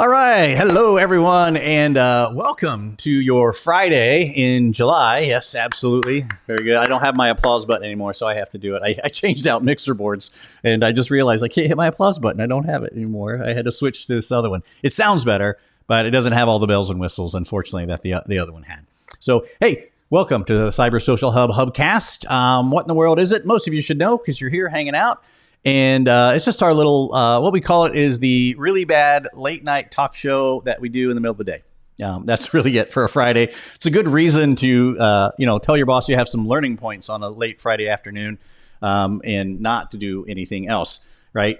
All right. Hello, everyone, and welcome to your Friday in July. Yes, absolutely. Very good. I don't have my applause button anymore, so I have to do it. I changed out mixer boards, and I just realized I can't hit my applause button. I don't have it anymore. I had to switch to this other one. It sounds better, but it doesn't have all the bells and whistles, unfortunately, that the other one had. So, hey, welcome to the Cyber Social Hub Hubcast. What in the world is it? Most of you should know because you're here hanging out. And it's just our little, what we call it is the really bad late night talk show that we do in the middle of the day. That's really it for a Friday. It's a good reason to, tell your boss you have some learning points on a late Friday afternoon and not to do anything else, right?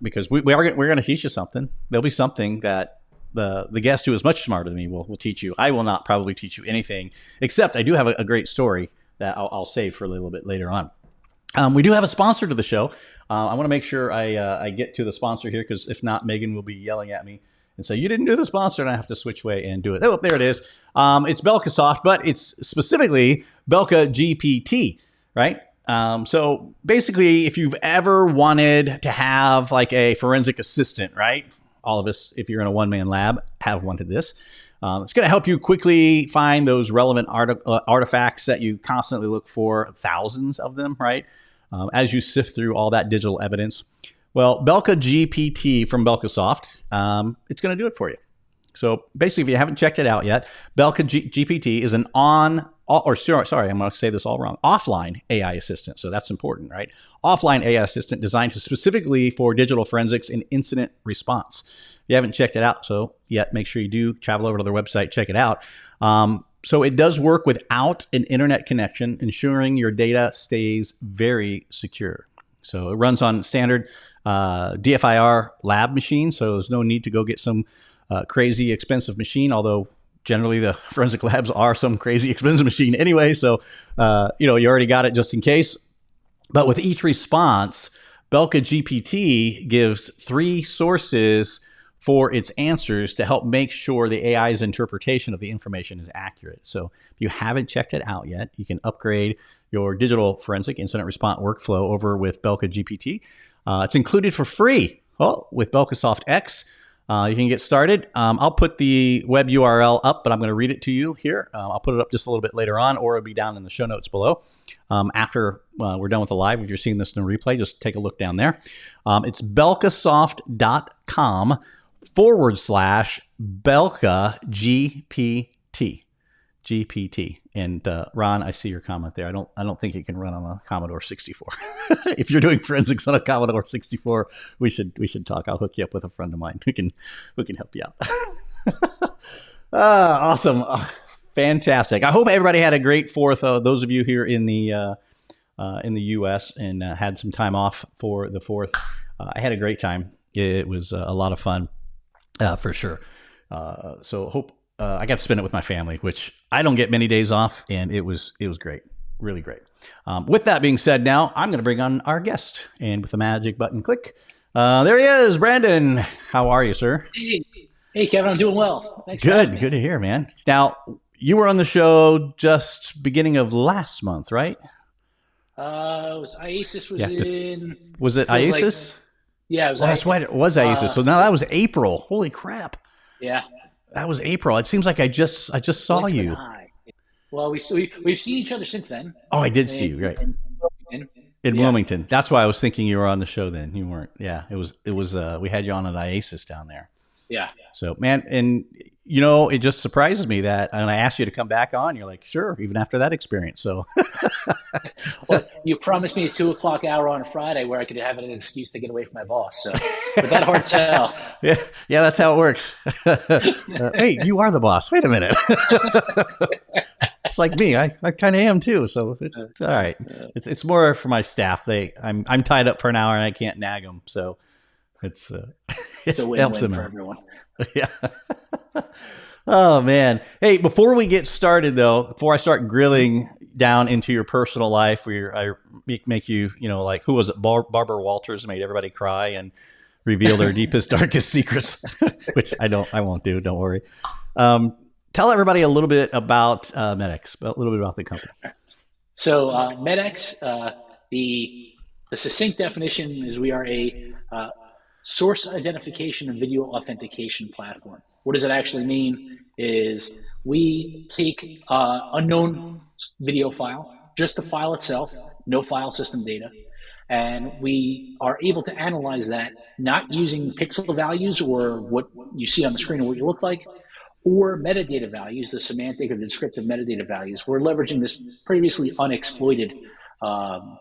Because we're going to teach you something. There'll be something that the guest who is much smarter than me will teach you. I will not probably teach you anything, except I do have a great story that I'll save for a little bit later on. We do have a sponsor to the show. I want to make sure I get to the sponsor here, because if not, Megan will be yelling at me and say, you didn't do the sponsor, and I have to switch way and do it. Oh, there it is. It's Belkasoft, but it's specifically Belka GPT, right? So basically, if you've ever wanted to have like a forensic assistant, right? All of us, if you're in a one-man lab, have wanted this. It's going to help you quickly find those relevant artifacts that you constantly look for, thousands of them, right? As you sift through all that digital evidence. Well, Belka GPT from Belkasoft, it's going to do it for you. So basically, if you haven't checked it out yet, Belka GPT is an offline AI assistant. So that's important, right? Offline AI assistant designed specifically for digital forensics and incident response. If you haven't checked it out so yet, make sure you do travel over to their website, check it out. So it does work without an internet connection, ensuring your data stays very secure. So it runs on standard DFIR lab machine, so there's no need to go get some crazy expensive machine, although generally the forensic labs are some crazy expensive machine anyway. So, you already got it just in case. But with each response, Belka GPT gives 3 sources for its answers to help make sure the AI's interpretation of the information is accurate. So if you haven't checked it out yet, you can upgrade your digital forensic incident response workflow over with Belka GPT. It's included for free with Belkasoft X. You can get started. I'll put the web URL up, but I'm going to read it to you here. I'll put it up just a little bit later on, or it'll be down in the show notes below. After we're done with the live, if you're seeing this in the replay, just take a look down there. It's belkasoft.com/Belka GPT. And Ron, I see your comment there. I don't think it can run on a Commodore 64. If you're doing forensics on a Commodore 64, we should talk. I'll hook you up with a friend of mine who can help you out. Awesome, fantastic. I hope everybody had a great 4th. Those of you here in the U.S. and had some time off for the 4th, I had a great time. It was a lot of fun, for sure. So hope. I got to spend it with my family, which I don't get many days off, and it was great, really great. With that being said, now I'm going to bring on our guest, and with the magic button click, there he is, Brandon. How are you, sir? Hey, Kevin, I'm doing well. Thanks. Good to hear, man. Now, you were on the show just beginning of last month, right? It was IASIS Was it IASIS? Yeah, it was. Well, that's why it was IASIS. So now that was April. Holy crap! Yeah. That was April. It seems like I just saw you. Well, we've seen each other since then. Oh, I did see you, right? In Wilmington. That's why I was thinking you were on the show then. You weren't. Yeah, it was we had you on at IASIS down there. Yeah. So, man, and it just surprises me that when I asked you to come back on, you're like, sure, even after that experience. So well, you promised me a 2:00 hour on a Friday where I could have an excuse to get away from my boss. So, but that hard sell. Yeah, that's how it works. Hey, you are the boss. Wait a minute. It's like me. I kind of am too. So all right. It's more for my staff. I'm tied up for an hour and I can't nag them. So it's a win-win for everyone. Yeah. Oh man. Hey, before we get started though, before I start grilling down into your personal life, where I make you, like who was it? Barbara Walters made everybody cry and reveal their deepest, darkest secrets, which I won't do. Don't worry. Tell everybody a little bit about Medex, a little bit about the company. So Medex, the succinct definition is we are a source identification and video authentication platform. What does it actually mean? Is we take unknown video file, just the file itself, no file system data, and we are able to analyze that not using pixel values or what you see on the screen or what you look like, or metadata values, the semantic or the descriptive metadata values. We're leveraging this previously unexploited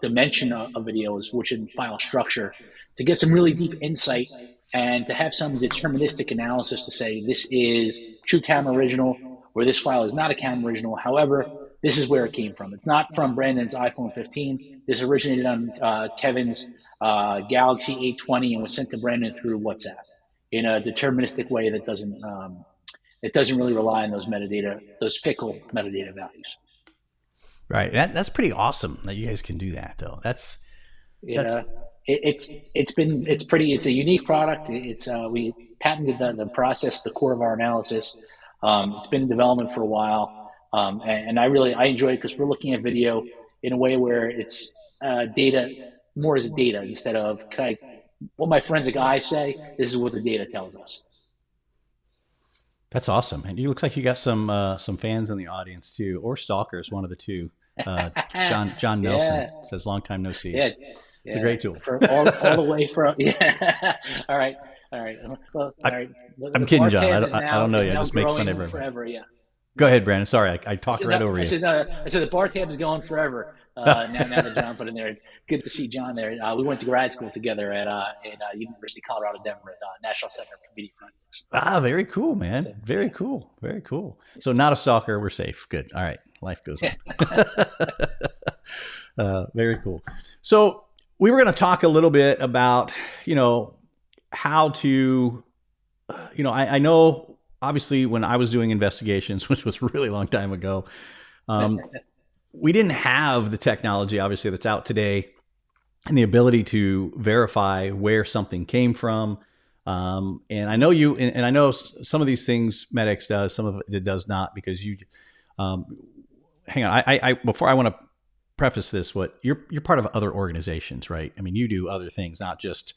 dimension of videos, which in file structure, to get some really deep insight and to have some deterministic analysis to say this is true camera original or this file is not a camera original. However, this is where it came from. It's not from Brandon's iPhone 15. This originated on Kevin's Galaxy A20 and was sent to Brandon through WhatsApp in a deterministic way that doesn't really rely on those metadata, those fickle metadata values. Right. That's pretty awesome that you guys can do that, though. It's a unique product. We patented the process, the core of our analysis. It's been in development for a while, and I enjoy it because we're looking at video in a way where it's data more as data instead of what my forensic eyes say. This is what the data tells us. That's awesome, and you looks like you got some fans in the audience too, or stalkers, one of the two. John Nelson says, "Long time no see." Yeah, it's a great tool. For all the way from All right. Well, all right. I'm kidding, John. I don't know you. I just make fun of everyone. Forever, yeah. Go ahead, Brandon. Sorry, I talked right over you. I said the bar tab is going forever. Now that John put in there, it's good to see John there. We went to grad school together at University of Colorado Denver at National Center for Media Forensics. Very cool, man. Very cool. Very cool. So not a stalker. We're safe. Good. All right. Life goes on. Very cool. So we were going to talk a little bit about, how to, I know obviously when I was doing investigations, which was a really long time ago, we didn't have the technology, obviously, that's out today and the ability to verify where something came from. And I know and I know some of these things Medex does, some of it does not, because you, hang on. I before I want to preface this, you're part of other organizations, right? I mean, you do other things, not just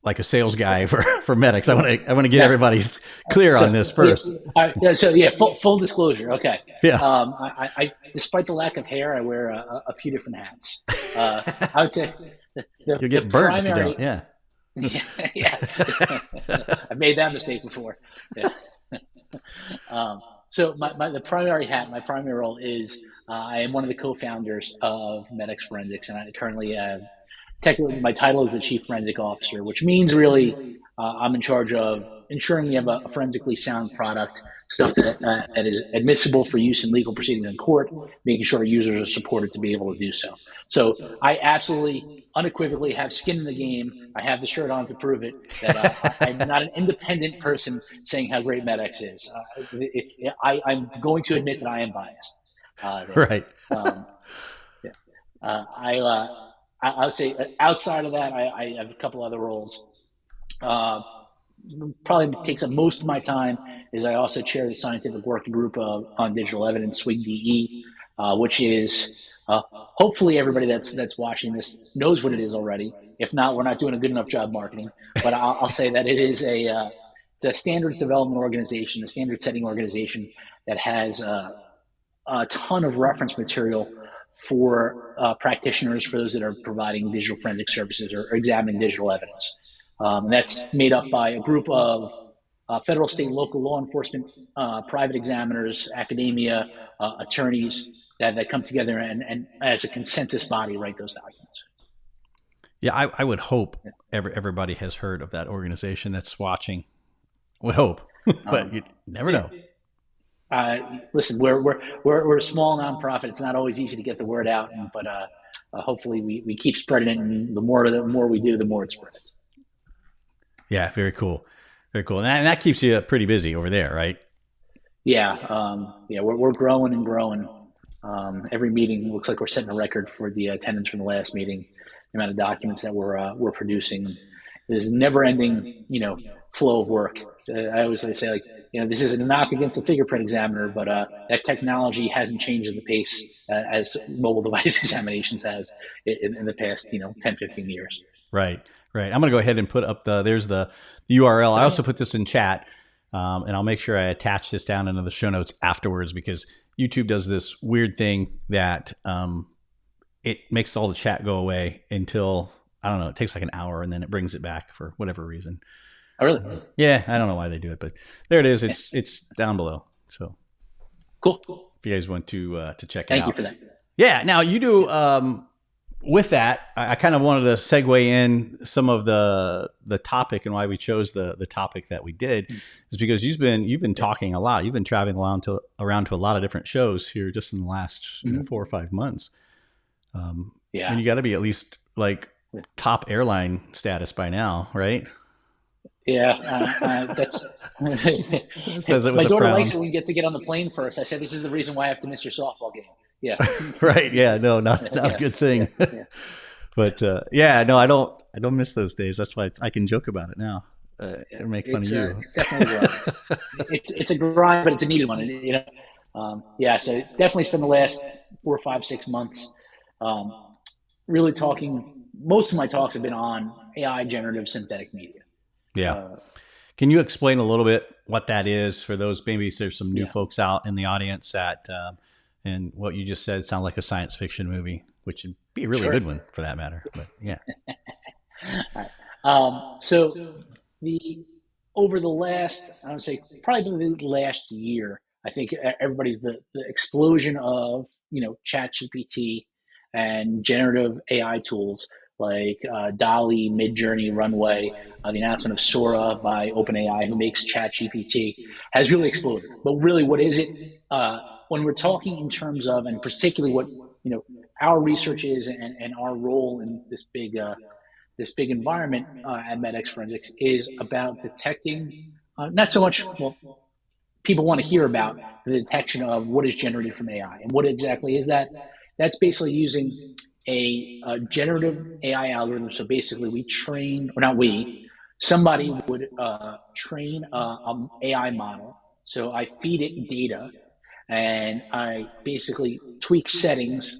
like a sales guy for Medex. I want to get everybody clear on this first. Full disclosure. Okay. Yeah. I despite the lack of hair, I wear a few different hats. I would say you'll get burnt if you don't. Yeah. Yeah. I've made that mistake before. Yeah. So the primary hat, my primary role is I am one of the co-founders of Medex Forensics, and I currently technically my title is the Chief Forensic Officer, which means really I'm in charge of ensuring we have a forensically sound product, stuff that is admissible for use in legal proceedings in court, making sure our users are supported to be able to do so. So I absolutely, unequivocally have skin in the game. I have the shirt on to prove it, that I'm not an independent person saying how great Medex is. I'm going to admit that I am biased. Right. I would say outside of that, I have a couple other roles. Probably takes up most of my time is I also chair the scientific working group on digital evidence, SWIG-DE, which is hopefully everybody that's watching this knows what it is already. If not, we're not doing a good enough job marketing. But I'll say that it is it's a standards development organization, a standard setting organization that has a ton of reference material for practitioners, for those that are providing digital forensic services or examining digital evidence. And that's made up by a group of federal, state, and local law enforcement, private examiners, academia, attorneys that come together and as a consensus body write those documents. Yeah, I would hope everybody has heard of that organization that's watching. Would hope, but you never know. Listen, we're a small nonprofit. It's not always easy to get the word out, but hopefully we keep spreading it, and the more we do, the more it spreads. Yeah, very cool, very cool, and that keeps you pretty busy over there, right? Yeah, we're growing and growing. Every meeting looks like we're setting a record for the attendance from the last meeting. The amount of documents that we're producing. There's a never-ending, flow of work. I always say, like, this isn't a knock against the fingerprint examiner, but that technology hasn't changed at the pace as mobile device examinations has in the past, 10, 15 years. Right. Right. I'm going to go ahead and put up there's the URL. I also put this in chat, and I'll make sure I attach this down into the show notes afterwards, because YouTube does this weird thing that it makes all the chat go away until, I don't know, it takes like an hour, and then it brings it back for whatever reason. Oh, really? Yeah, I don't know why they do it, but there it is. It's down below. So Cool. if you guys want to check it out. Thank you for that. Yeah. Now you do. With that, I kind of wanted to segue in some of the topic, and why we chose the topic that we did is because you've been talking a lot. You've been traveling around to a lot of different shows here just in the last 4 or 5 months. And you got to be at least like top airline status by now, right? Yeah, that's says it with my daughter frown. likes it when we get to get on the plane first. I said, this is the reason why I have to miss your softball game. Yeah. Right. Yeah. No, not a good thing. But no, I don't miss those days. That's why I can joke about it now and make fun of you. It's definitely a grind. It's a grind, but it's a needed one. You know, so definitely spend the last 4, 5, 6 months really talking. Most of my talks have been on AI, generative synthetic media. Yeah. Can you explain a little bit what that is for those? Maybe there's some new folks out in the audience that. And what you just said sounds like a science fiction movie, which would be a really good one for that matter. But yeah. All right. So over the last, I would say probably the last year, I think everybody's the explosion of, ChatGPT and generative AI tools like DALL-E, Midjourney, Runway, the announcement of Sora by OpenAI, who makes ChatGPT, has really exploded. But really, what is it? When we're talking in terms of, and particularly what our research is, and our role in this big environment at Medex Forensics is about detecting, not so much. Well, people want to hear about the detection of what is generated from AI, and what exactly is that? That's basically using a generative AI algorithm. So basically, somebody would train an AI model. So I feed it data. And I basically tweak settings.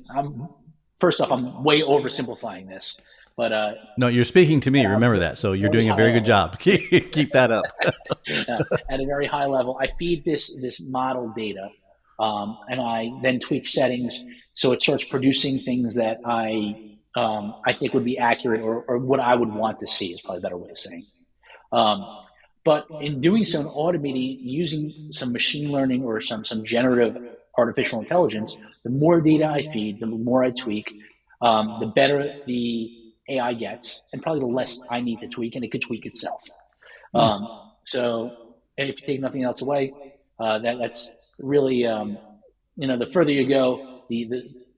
First off, I'm way oversimplifying this, but no, you're speaking to me. Remember that. So you're doing a very good job. Keep that up. At a very high level, I feed this model data, and I then tweak settings so it starts producing things that I think would be accurate, or what I would want to see is probably a better way of saying. But in doing so, and automating using some machine learning or some generative artificial intelligence, the more data I feed, the more I tweak, the better the AI gets, and probably the less I need to tweak, and it could tweak itself. So if you take nothing else away, that's really, the further you go,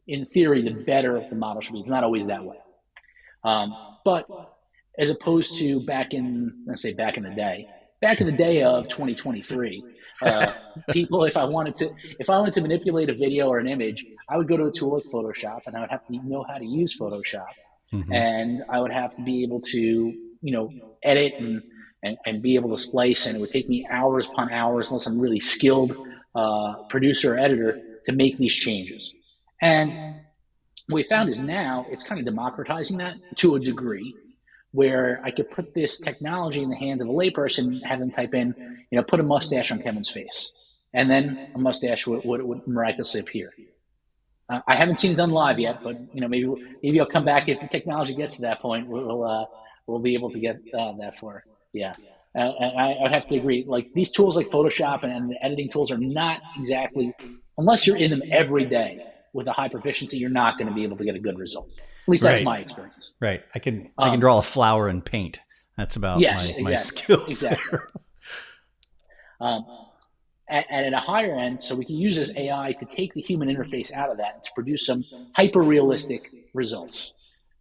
in theory, the better the model should be. It's not always that way. But as opposed to back in the day of 2023, people, if I wanted to manipulate a video or an image, I would go to a tool like Photoshop, and I would have to know how to use Photoshop, and I would have to be able to, edit and be able to splice, and it would take me hours upon hours, unless I'm really skilled producer or editor, to make these changes. And what we found is now it's kind of democratizing that to a degree, where I could put this technology in the hands of a layperson, have them type in, put a mustache on Kevin's face, and then a mustache would miraculously appear. I haven't seen it done live yet, but maybe I'll come back if the technology gets to that point. We'll be able to get that for. Yeah, I have to agree. Like, these tools like Photoshop and the editing tools are not exactly, unless you're in them every day with a high proficiency, you're not going to be able to get a good result. At least that's my experience. Right. I can draw a flower and paint. That's about my skills. Exactly. And at a higher end, so we can use this AI to take the human interface out of that and to produce some hyper-realistic results.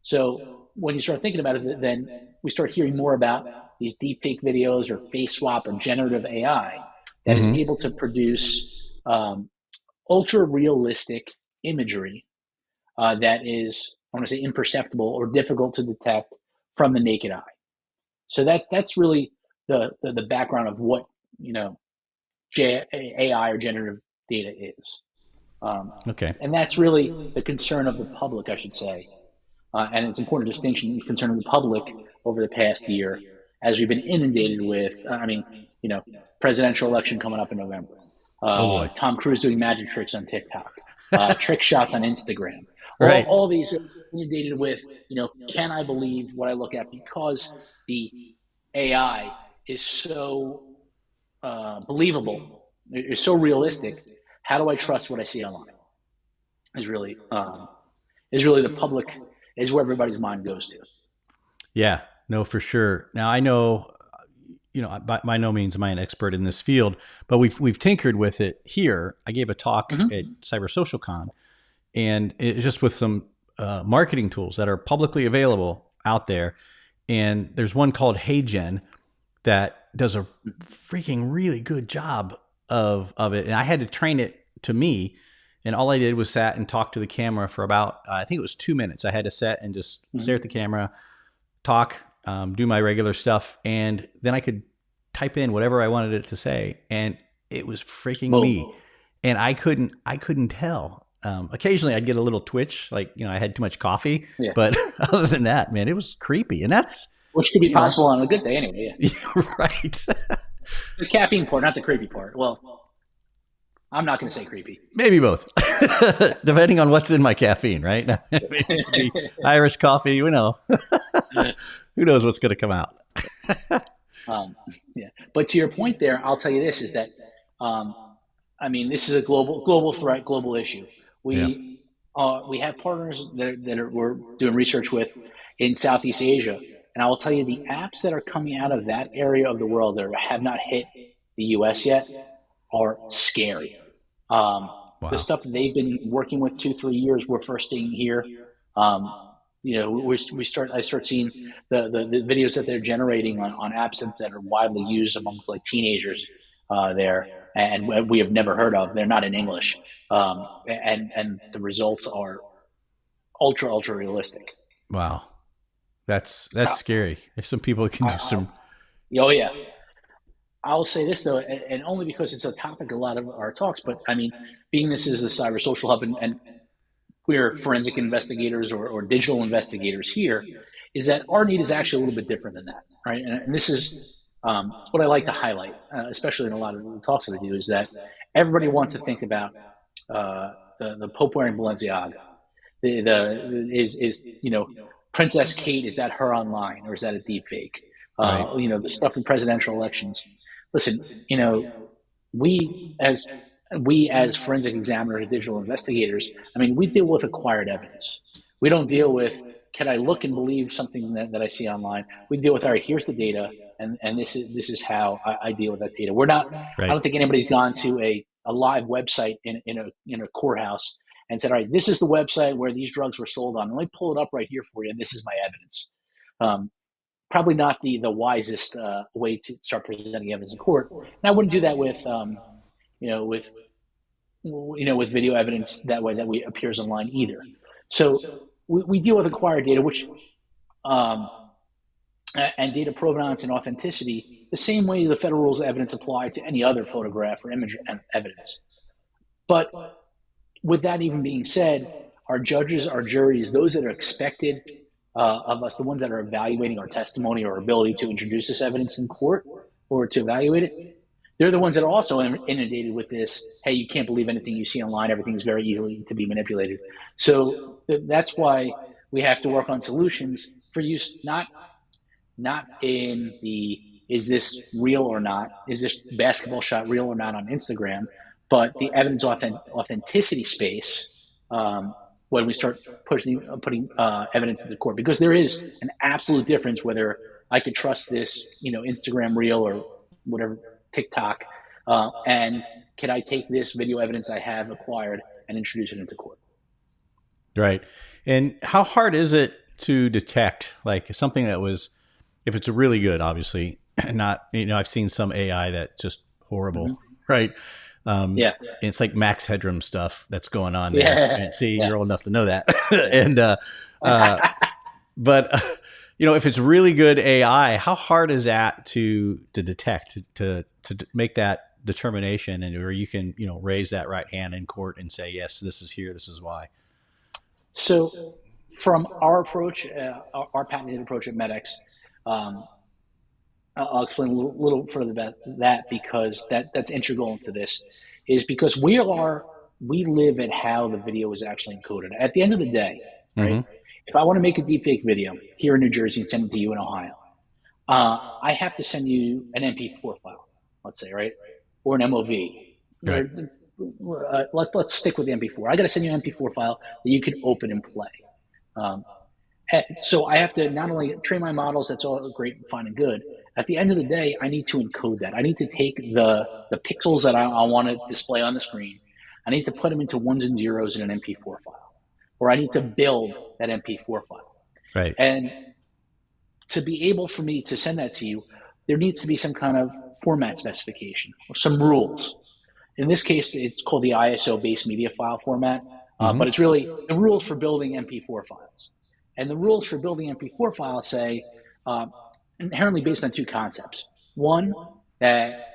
So when you start thinking about it, then we start hearing more about these deepfake videos or face swap or generative AI that is able to produce ultra-realistic imagery that is, I want to say, imperceptible or difficult to detect from the naked eye. So that's really the background of what AI or generative data is. And that's really the concern of the public, I should say. And it's an important distinction, the concern of the public over the past year as we've been inundated with, presidential election coming up in November. Oh boy. Tom Cruise doing magic tricks on TikTok, trick shots on Instagram. Right. All these are inundated with, can I believe what I look at because the AI is so believable, is so realistic. How do I trust what I see online? Is really the public, is where everybody's mind goes to. Yeah, no, for sure. Now I know, by no means am I an expert in this field, but we've tinkered with it here. I gave a talk at Cyber Social Con, and it's just with some marketing tools that are publicly available out there. And there's one called HeyGen that does a freaking really good job of it. And I had to train it to me. And all I did was sat and talk to the camera for about, I think it was 2 minutes. I had to sit and just stare at the camera, talk, do my regular stuff. And then I could type in whatever I wanted it to say. And it was freaking me. And I couldn't tell. Occasionally I'd get a little twitch, like, I had too much coffee, but other than that, man, it was creepy. And which could be possible on a good day anyway. Yeah. Right. The caffeine part, not the creepy part. Well, I'm not going to say creepy. Maybe both, depending on what's in my caffeine, right? The Irish coffee, we know. Who knows what's going to come out? But to your point there, I'll tell you this, is that, this is a global threat, global issue. We have partners that we're doing research with in Southeast Asia. And I will tell you, the apps that are coming out of that area of the world that have not hit the US yet are scary. The stuff that they've been working with 2-3 years, we're first seeing here. I start seeing the videos that they're generating on apps that are widely used amongst like teenagers there, and we have never heard of. They're not in English, and the results are ultra realistic. Wow, that's scary. There's some people that can do some. Oh yeah. I'll say this though, and only because it's a topic a lot of our talks, but being this is the Cyber Social Hub, and we're forensic investigators or digital investigators here, is that our need is actually a little bit different than that, right? And this is what I like to highlight, especially in a lot of the talks that I do, is that everybody wants to think about the Pope wearing Balenciaga, Princess Kate, is that her online or is that a deep fake? Right. The stuff in presidential elections. Listen, we as forensic examiners, digital investigators, we deal with acquired evidence. We don't deal with, can I look and believe something that I see online? We deal with, all right, here's the data, and this is how I deal with that data. We're not. Right. I don't think anybody's gone to a live website in a courthouse and said, all right, this is the website where these drugs were sold on. Let me pull it up right here for you, and this is my evidence. Probably not the wisest way to start presenting evidence in court. And I wouldn't do that with video evidence that way that appears online either. So we deal with acquired data, which and data provenance and authenticity the same way the federal rules of evidence apply to any other photograph or image evidence. But with that even being said, our judges, our juries, those that are expected of us, the ones that are evaluating our testimony or ability to introduce this evidence in court or to evaluate it, they're the ones that are also inundated with this, hey, you can't believe anything you see online, everything's very easily to be manipulated. So that's why we have to work on solutions for use, not in the, is this real or not, is this basketball shot real or not on Instagram, but the evidence authenticity space, when we start putting evidence into court, because there is an absolute difference whether I could trust this, Instagram reel or whatever, TikTok, and can I take this video evidence I have acquired and introduce it into court? Right. And how hard is it to detect, like, something that was, if it's really good, obviously, not, I've seen some AI that's just horrible, right? Yeah, it's like Max Headroom stuff that's going on there. Yeah. See, you're old enough to know that. And but if it's really good AI, how hard is that to detect, to make that determination, and where you can raise that right hand in court and say, yes, this is here, this is why? So from our approach, our patented approach at Medex, Um, I'll explain a little further about that because that's integral into this. Is because we live at how the video is actually encoded. At the end of the day, right? Mm-hmm. If I want to make a deepfake video here in New Jersey and send it to you in Ohio, I have to send you an MP4 file, let's say, right, or an MOV. Right. Let's stick with the MP4. I got to send you an MP4 file that you can open and play. Um, so I have to not only train my models, that's all great, fine, and good. At the end of the day, I need to encode that. I need to take the pixels that I want to display on the screen. I need to put them into ones and zeros in an MP4 file, or I need to build that MP4 file. Right. And to be able for me to send that to you, there needs to be some kind of format specification or some rules. In this case, it's called the ISO-based media file format, but it's really the rules for building MP4 files. And the rules for building MP4 files say inherently based on two concepts. One, that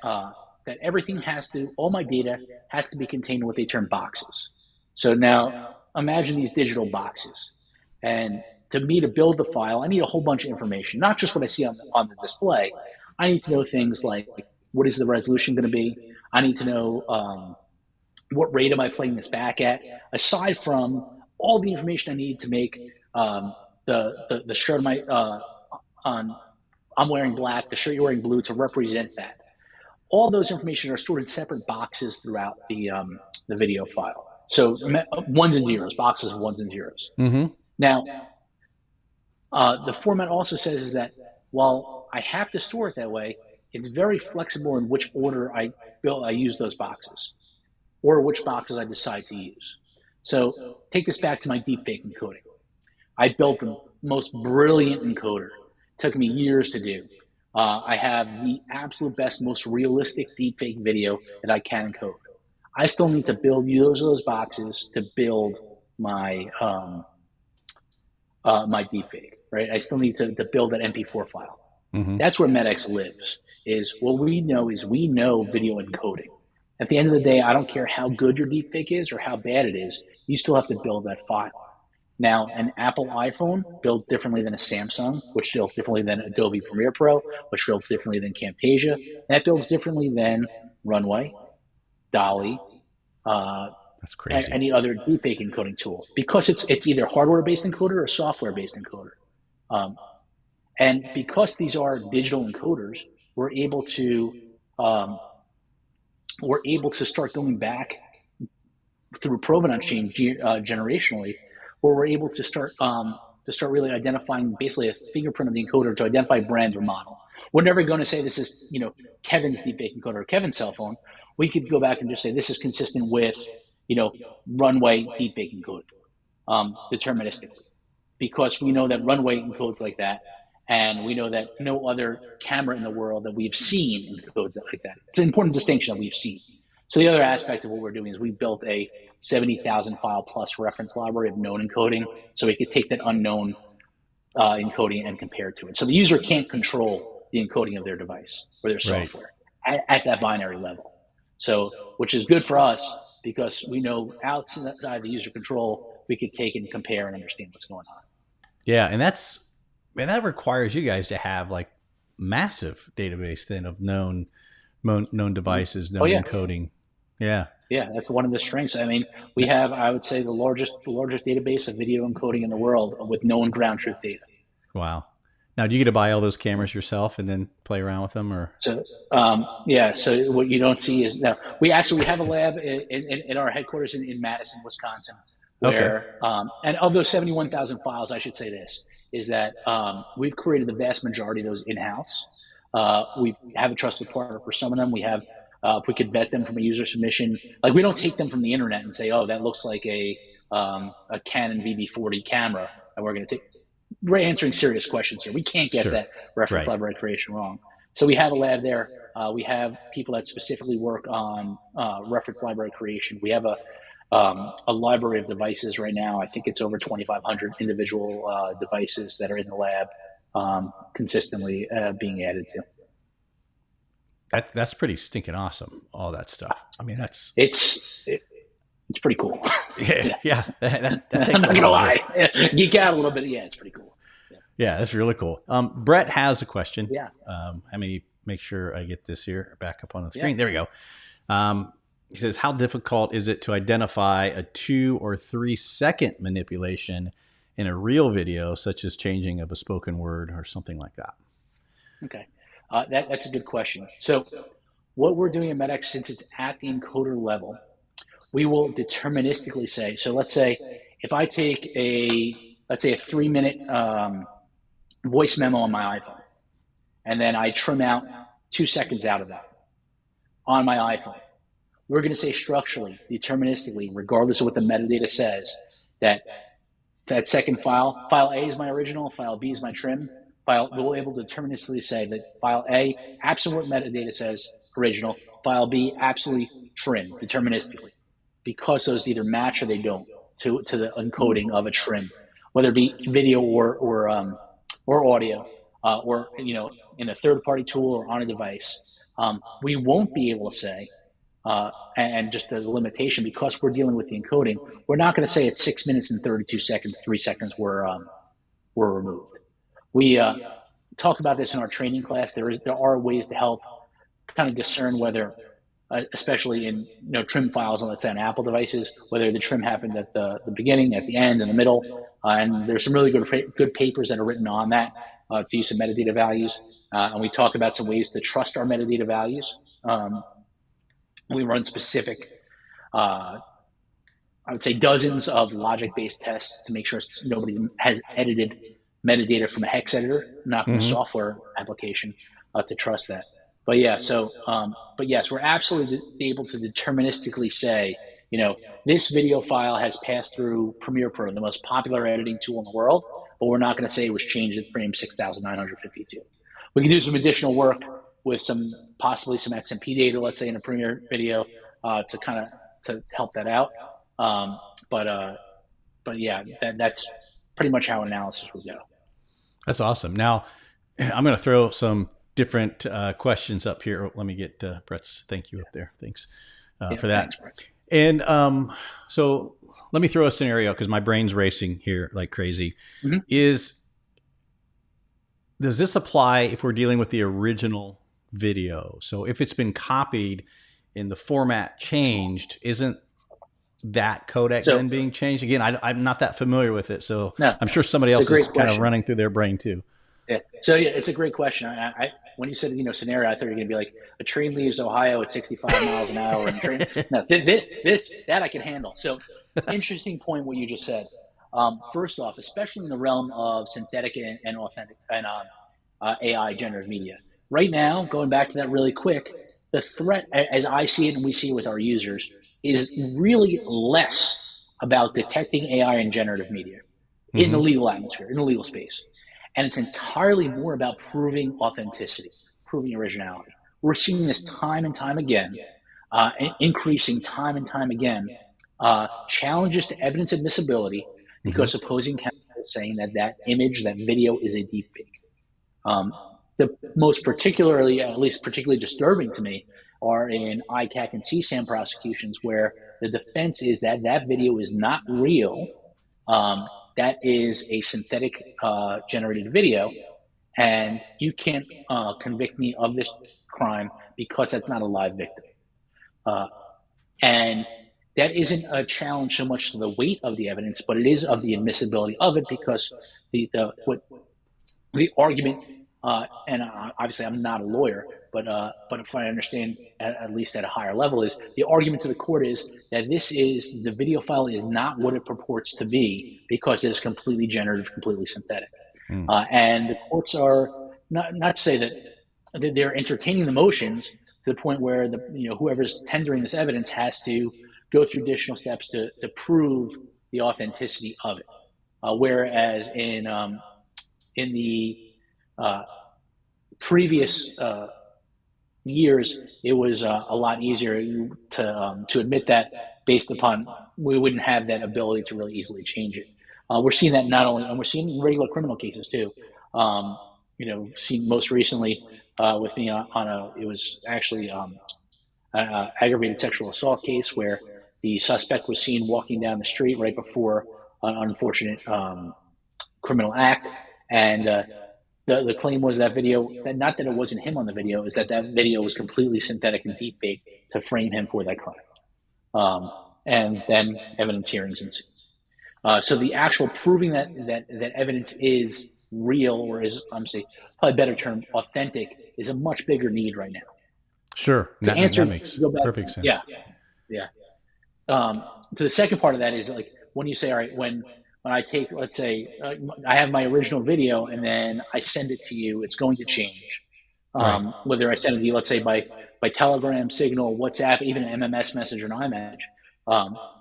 everything all my data has to be contained in what they term boxes. So now imagine these digital boxes. And to me to build the file, I need a whole bunch of information, not just what I see on the display. I need to know things like what is the resolution going to be? I need to know what rate am I playing this back at, aside from all the information I need to make the shirt I'm wearing black, the shirt you're wearing blue to represent that. All those information are stored in separate boxes throughout the video file. So ones and zeros, boxes of ones and zeros. Mm-hmm. Now, the format also says is that while I have to store it that way, it's very flexible in which order I use those boxes, or which boxes I decide to use. So take this back to my deepfake encoding. I built the most brilliant encoder. It took me years to do. I have the absolute best, most realistic deepfake video that I can encode. I still need to use those boxes to build my my deepfake, right? I still need to build that MP4 file. Mm-hmm. That's where Medex lives. Is what we know video encoding. At the end of the day, I don't care how good your deepfake is or how bad it is. You still have to build that file. Now, an Apple iPhone builds differently than a Samsung, which builds differently than Adobe Premiere Pro, which builds differently than Camtasia. And that builds differently than Runway, Dolly, that's crazy. Any other deepfake encoding tool, because it's either hardware-based encoder or software-based encoder. And because these are digital encoders, we're able to start going back through provenance chain generationally, where we're able to start really identifying basically a fingerprint of the encoder to identify brand or model. We're never going to say this is Kevin's deepfake encoder or Kevin's cell phone. We could go back and just say this is consistent with Runway deepfake encoder deterministically, because we know that Runway encodes like that. And we know that no other camera in the world that we've seen encodes like that. It's an important distinction that we've seen. So the other aspect of what we're doing is we built a 70,000 file plus reference library of known encoding, so we could take that unknown encoding and compare it to it. So the user can't control the encoding of their device or their software at that binary level. So, which is good for us because we know outside the user control, we could take and compare and understand what's going on. Yeah, and that requires you guys to have like massive database then of known devices, known encoding. Yeah. Yeah, that's one of the strengths. I mean, we have, I would say, the largest database of video encoding in the world with known ground truth data. Wow. Now, do you get to buy all those cameras yourself and then play around with them, or? So, So what you don't see is now we have a lab in our headquarters in Madison, Wisconsin, where and of those 71,000 files, I should say this is that we've created the vast majority of those in-house. We have a trusted partner for some of them. We have. If we could vet them from a user submission, like we don't take them from the internet and say, oh, that looks like a Canon VB40 camera, and we're going to take. We're answering serious questions here. We can't get that reference library creation wrong. So we have a lab there. We have people that specifically work on reference library creation. We have a library of devices right now. I think it's over 2,500 individual devices that are in the lab consistently being added to. That's pretty stinking awesome. All that stuff. I mean, it's pretty cool. Yeah. That takes I'm not gonna lie. Geek out a little bit. Yeah, it's pretty cool. Yeah, that's really cool. Brett has a question. Yeah. Let me make sure I get this here back up on the screen. Yeah. There we go. He says, how difficult is it to identify a 2 or 3 second manipulation in a real video, such as changing of a spoken word or something like that? Okay. That's a good question. So what we're doing in Medex, since it's at the encoder level, we will deterministically say, so let's say if I take let's say a 3-minute voice memo on my iPhone, and then I trim out 2 seconds out of that on my iPhone, we're going to say structurally, deterministically, regardless of what the metadata says, that second file A is my original, file B is my trim. We'll be able to deterministically say that file A, absent what metadata says, original, file B, absolutely trim, deterministically, because those either match or they don't to the encoding of a trim, whether it be video or audio, or in a third-party tool or on a device. We won't be able to say, and just as a limitation, because we're dealing with the encoding, we're not going to say at 6 minutes and 32 seconds, 3 seconds were removed. We talk about this in our training class. There are ways to help kind of discern whether, especially in trim files on, let's say, on Apple devices, whether the trim happened at the beginning, at the end, in the middle. And there's some really good papers that are written on that to use some metadata values. And we talk about some ways to trust our metadata values. We run specific, I would say, dozens of logic-based tests to make sure nobody has edited metadata from a hex editor, not from a software application, to trust that. But yeah, but yes, we're absolutely able to deterministically say, this video file has passed through Premiere Pro, the most popular editing tool in the world, but we're not going to say it was changed at frame 6,952. We can do some additional work with possibly some XMP data, let's say in a Premiere video, to help that out. But yeah, that's pretty much how analysis would go. That's awesome. Now, I'm going to throw some different questions up here. Let me get Brett's thank you up there. Thanks for that. Thanks, and so let me throw a scenario because my brain's racing here like crazy. Does this apply if we're dealing with the original video? So if it's been copied and the format changed, isn't that codec then being changed? Again, I'm not that familiar with it, so no, I'm sure somebody else is kind of running through their brain too. Yeah. So yeah, it's a great question. When you said scenario, I thought you were going to be like a train leaves Ohio at 65 miles an hour. And train. No, that I can handle. So interesting point what you just said. First off, especially in the realm of synthetic and authentic and AI generative media. Right now, going back to that really quick, the threat, as I see it and we see it with our users, is really less about detecting AI and generative media in the legal atmosphere, in the legal space. And it's entirely more about proving authenticity, proving originality. We're seeing this time and time again, increasing time and time again, challenges to evidence admissibility because opposing counsel is saying that image, that video is a deepfake. The most particularly, at least particularly disturbing to me, are in ICAC and CSAM prosecutions where the defense is that video is not real. That is a synthetic generated video, and you can't convict me of this crime because that's not a live victim. And that isn't a challenge so much to the weight of the evidence, but it is of the admissibility of it, because the argument, and obviously I'm not a lawyer, but if I understand at least at a higher level, is the argument to the court is that the video file is not what it purports to be because it is completely generative, completely synthetic. And the courts are not to say that they're entertaining the motions to the point where whoever's tendering this evidence has to go through additional steps to prove the authenticity of it. Whereas in the previous years, it was a lot easier to admit that based upon we wouldn't have that ability to really easily change it. We're seeing that not only, and we're seeing in regular criminal cases too. Seen most recently with me it was actually an aggravated sexual assault case where the suspect was seen walking down the street right before an unfortunate criminal act, And the claim was that video, that not that it wasn't him on the video, is that video was completely synthetic and deepfake to frame him for that crime. And then evidence hearings ensued. So the actual proving that evidence is real, or is, I'm saying, probably a better term, authentic, is a much bigger need right now. Sure. That makes perfect sense. Yeah. To the second part of that is, like, when you say, all right, when I take, let's say, I have my original video and then I send it to you, it's going to change. Right. Whether I send it to you, let's say by Telegram, Signal, WhatsApp, even an MMS message or an iMessage.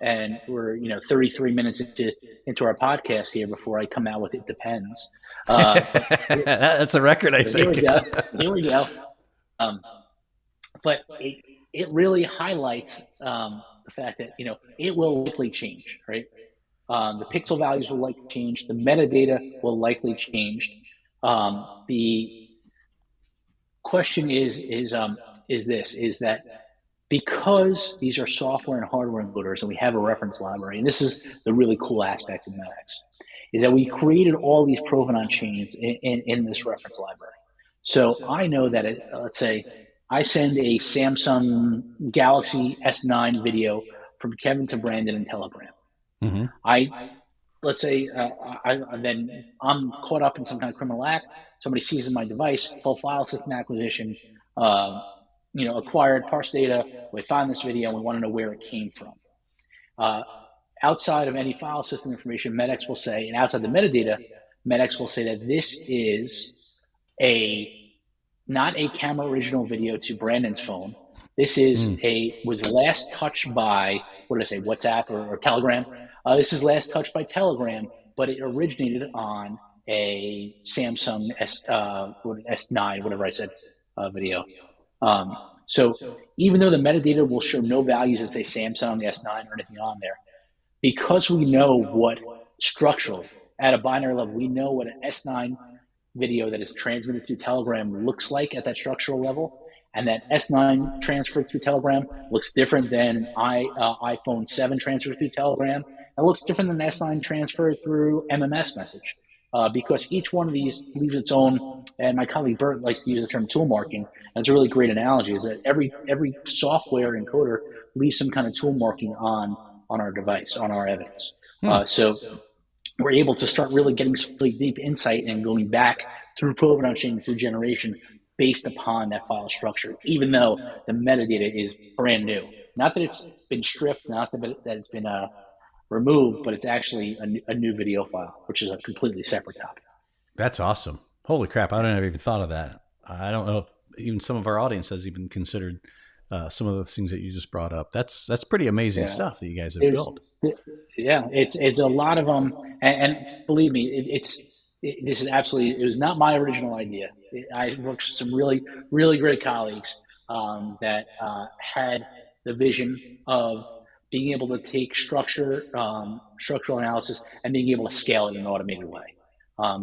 And we're 33 minutes into our podcast here before I come out with it depends. That's a record, I think. Here we go. But it really highlights the fact that it will likely change, right? The pixel values will likely change. The metadata will likely change. The question is that because these are software and hardware encoders, and we have a reference library, and this is the really cool aspect of Medex, is that we created all these provenance chains in this reference library. So I know that let's say I send a Samsung Galaxy S9 video from Kevin to Brandon in Telegram. Mm-hmm. Let's say then I'm caught up in some kind of criminal act. Somebody seizes my device, full file system acquisition, acquired parse data. We found this video and we want to know where it came from. Outside of any file system information, Medex will say, and outside the metadata, Medex will say that this is not a camera original video to Brandon's phone. This is was last touched by, what did I say, WhatsApp or Telegram. This is last touched by Telegram, but it originated on a Samsung S9, whatever I said, video. So even though the metadata will show no values that say Samsung S9 or anything on there, because we know what structurally, at a binary level, we know what an S9 video that is transmitted through Telegram looks like at that structural level, and that S9 transferred through Telegram looks different than iPhone 7 transferred through Telegram. It looks different than S9 transferred through MMS message, because each one of these leaves its own, and my colleague Bert likes to use the term tool marking, and it's a really great analogy, is that every software encoder leaves some kind of tool marking on our device, on our evidence. So we're able to start really getting some really deep insight and going back through provenance chain, through generation, based upon that file structure, even though the metadata is brand new. Not that it's been stripped, not that it's been removed, but it's actually a new video file, which is a completely separate topic. That's awesome. Holy crap. I don't have even thought of that. I don't know if even some of our audience has even considered some of the things that you just brought up. That's pretty amazing stuff that you guys have built. It's a lot of them. And believe me, this is absolutely, it was not my original idea. I worked with some really, really great colleagues that had the vision of being able to take structural analysis and being able to scale it in an automated way.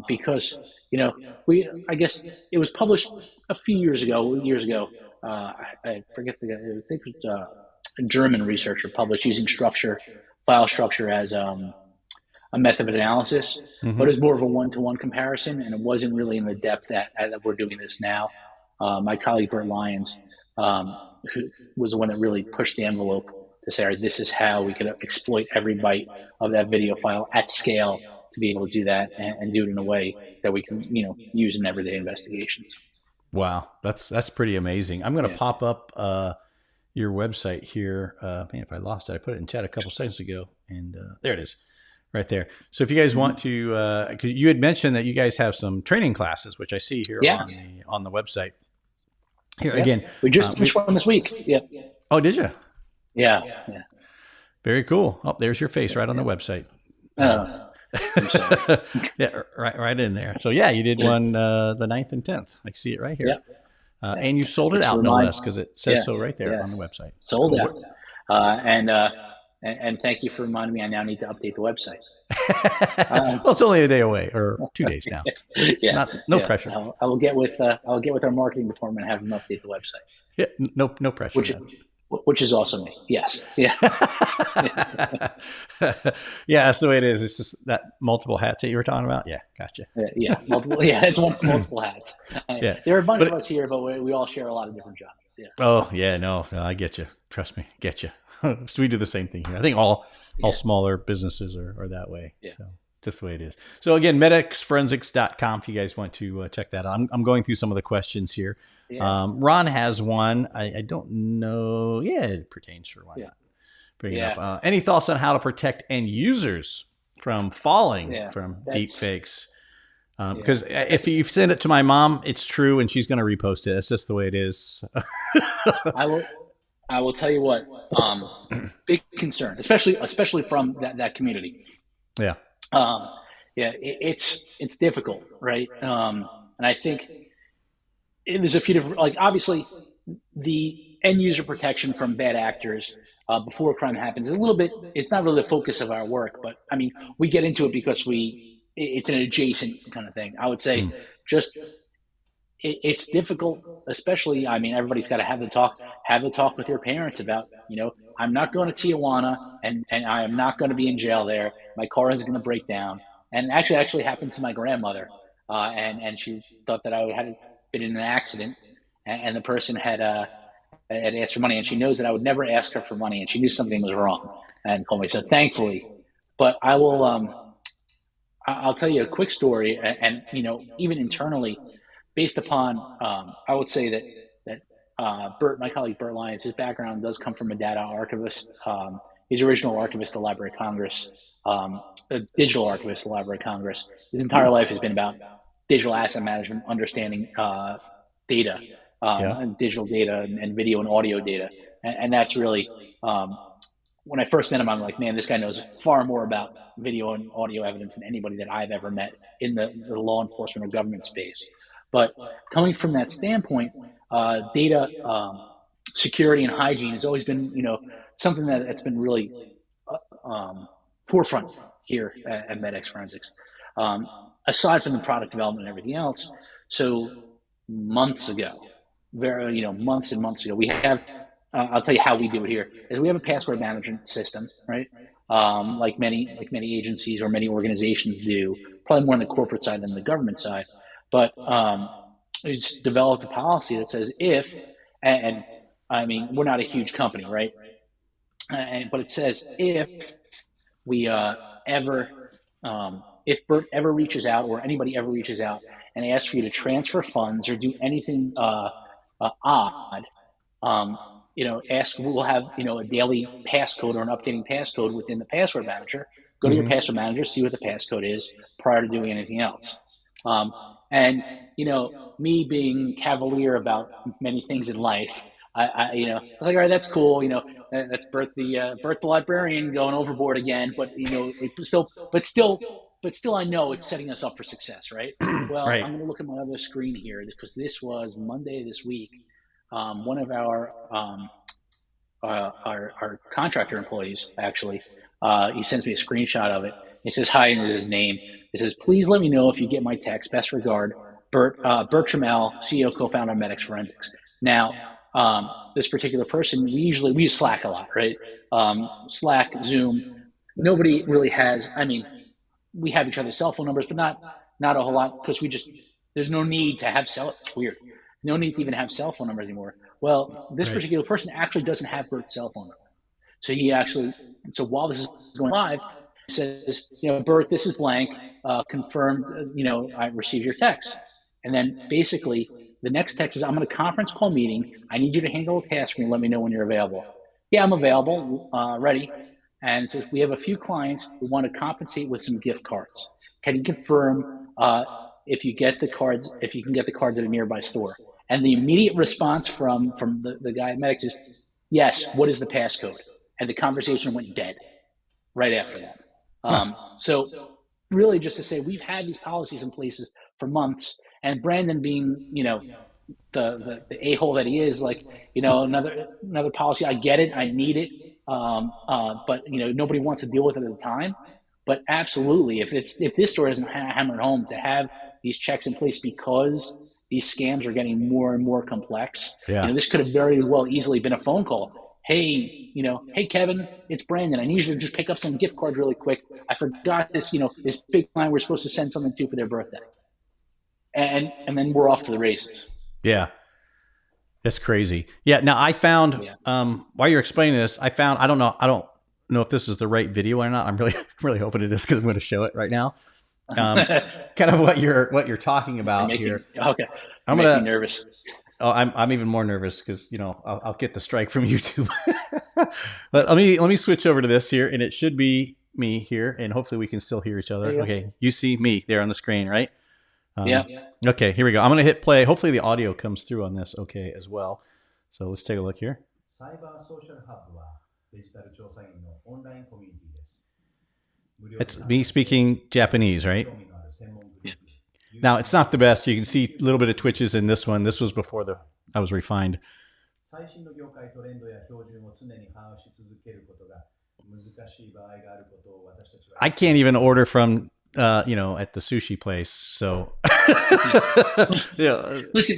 Because, I guess it was published a few years ago. I forget the guy, I think it was a German researcher published using file structure as a method of analysis, but it was more of a one-to-one comparison, and it wasn't really in the depth that we're doing this now. My colleague Bert Lyons, who was the one that really pushed the envelope to say, all right, this is how we could exploit every byte of that video file at scale to be able to do that and do it in a way that we can, use in everyday investigations. Wow, that's pretty amazing. I'm going to pop up your website here. Man, if I lost it, I put it in chat a couple seconds ago, and there it is, right there. So if you guys want to, because you had mentioned that you guys have some training classes, which I see here on the website. Here again, we just finished one this week. Yeah. Oh, did you? Yeah. Very cool. Oh, there's your face right on the website. Yeah, right in there. So yeah, you did one the 9th and 10th. I see it right here. And you sold it out, no less, because it says so right there on the website. Sold out. And thank you for reminding me. I now need to update the website. Well, it's only a day away, or 2 days now. No pressure. I will get with our marketing department and have them update the website. Yeah, no pressure. which is also me. Yes. Yeah. Yeah, that's the way it is. It's just that multiple hats that you were talking about. Yeah, gotcha. Yeah. Multiple. Yeah. It's multiple hats. Yeah, There are a bunch of but us here, but we all share a lot of different jobs. Yeah. oh yeah, no, I get you. Trust me, get you. So we do the same thing here. I think all Yeah. smaller businesses are that way. Yeah. So just the way it is. So again, medexforensics.com if you guys want to check that out. I'm going through some of the questions here. Yeah. Ron has one. I don't know. Yeah, it pertains. Sure, why Yeah. not? Bring it Yeah. up. Any thoughts on how to protect end users from falling Yeah. from That's deepfakes? yeah. Because if you send it to my mom, it's true, and she's going to repost it. That's just the way it is. I will tell you what. Big concern, especially from that community. Yeah. Um, yeah. It's difficult, right? And I think there's a few different, like, obviously the end user protection from bad actors before a crime happens is a little bit, it's not really the focus of our work, but I mean, we get into it because it's an adjacent kind of thing. I would say Mm. just, it's difficult, especially, I mean, everybody's got to have the talk with your parents about, I'm not going to Tijuana and I am not going to be in jail there. My car isn't going to break down. And actually happened to my grandmother. And she thought that I had been in an accident and the person had asked for money, and she knows that I would never ask her for money, and she knew something was wrong and called me. So thankfully, but I'll tell you a quick story, and even internally, based upon, I would say that Bert, my colleague Bert Lyons, his background does come from a data archivist. He's original archivist of the Library of Congress, a digital archivist of the Library of Congress. His entire life has been about digital asset management, understanding data, Yeah. and digital data and video and audio data. And that's really, when I first met him, I'm like, man, this guy knows far more about video and audio evidence than anybody that I've ever met in the law enforcement or government space. But coming from that standpoint, data security and hygiene has always been, something that's been really forefront here at Medex Forensics. Aside from the product development and everything else, so months ago, months and months ago, we have. I'll tell you how we do it here. Is we have a password management system, right? Like many agencies or many organizations do, probably more on the corporate side than the government side. But it's developed a policy that says and I mean, we're not a huge company, right? But it says if we if Bert ever reaches out or anybody ever reaches out and asks for you to transfer funds or do anything odd, we'll have, a daily passcode or an updating passcode within the password manager. Go to your password manager, see what the passcode is prior to doing anything else. And, me being cavalier about many things in life, I was like, all right, that's cool. That's Bert the librarian going overboard again, but, still, I know it's setting us up for success, right? Well, Right. I'm going to look at my other screen here because this was Monday this week. One of our contractor employees, actually, he sends me a screenshot of it. He says, hi, and is his name. It says, please let me know if you get my text. Best regard, Bert Trammell, CEO, co-founder of Medex Forensics. Now, this particular person, we use Slack a lot, right? Slack, Zoom. Nobody really has, we have each other's cell phone numbers, but not a whole lot because there's no need to have it's weird. There's no need to even have cell phone numbers anymore. Well, this particular person actually doesn't have Bert's cell phone number. So while this is going live, he says, Bert, this is blank, confirmed, I received your text. And then basically the next text is, I'm in a conference call meeting. I need you to handle a task for me and let me know when you're available. Yeah, I'm available, ready. And it says, we have a few clients who want to compensate with some gift cards. Can you confirm if you can get the cards at a nearby store? And the immediate response from the guy at Medex is, yes, what is the passcode? And the conversation went dead right after that. So really just to say, we've had these policies in places for months, and Brandon being, the a-hole that he is, like, another policy, I get it, I need it, but nobody wants to deal with it at the time. But absolutely, if this story isn't hammered home, to have these checks in place because these scams are getting more and more complex. Yeah. This could have very well easily been a phone call. hey, hey Kevin, it's Brandon. I need you to just pick up some gift cards really quick. I forgot this, this big client we're supposed to send something to for their birthday, and then we're off to the races. Yeah. That's crazy. Yeah. Now I found, Yeah. while you're explaining this, I don't know if this is the right video or not. I'm really, really hoping it is because I'm going to show it right now. Kind of what you're talking about here. Okay. I'm Make going me to, nervous. oh, I'm even more nervous because, I'll get the strike from YouTube. But let me switch over to this here, and it should be me here, and hopefully we can still hear each other. Okay. You see me there on the screen, right? Yeah. Okay, here we go. I'm going to hit play. Hopefully the audio comes through on this okay as well. So let's take a look here. It's me speaking Japanese, right? Yeah. Now, it's not the best. You can see a little bit of twitches in this one. This was before I was refined. I can't even order from at the sushi place. So, listen,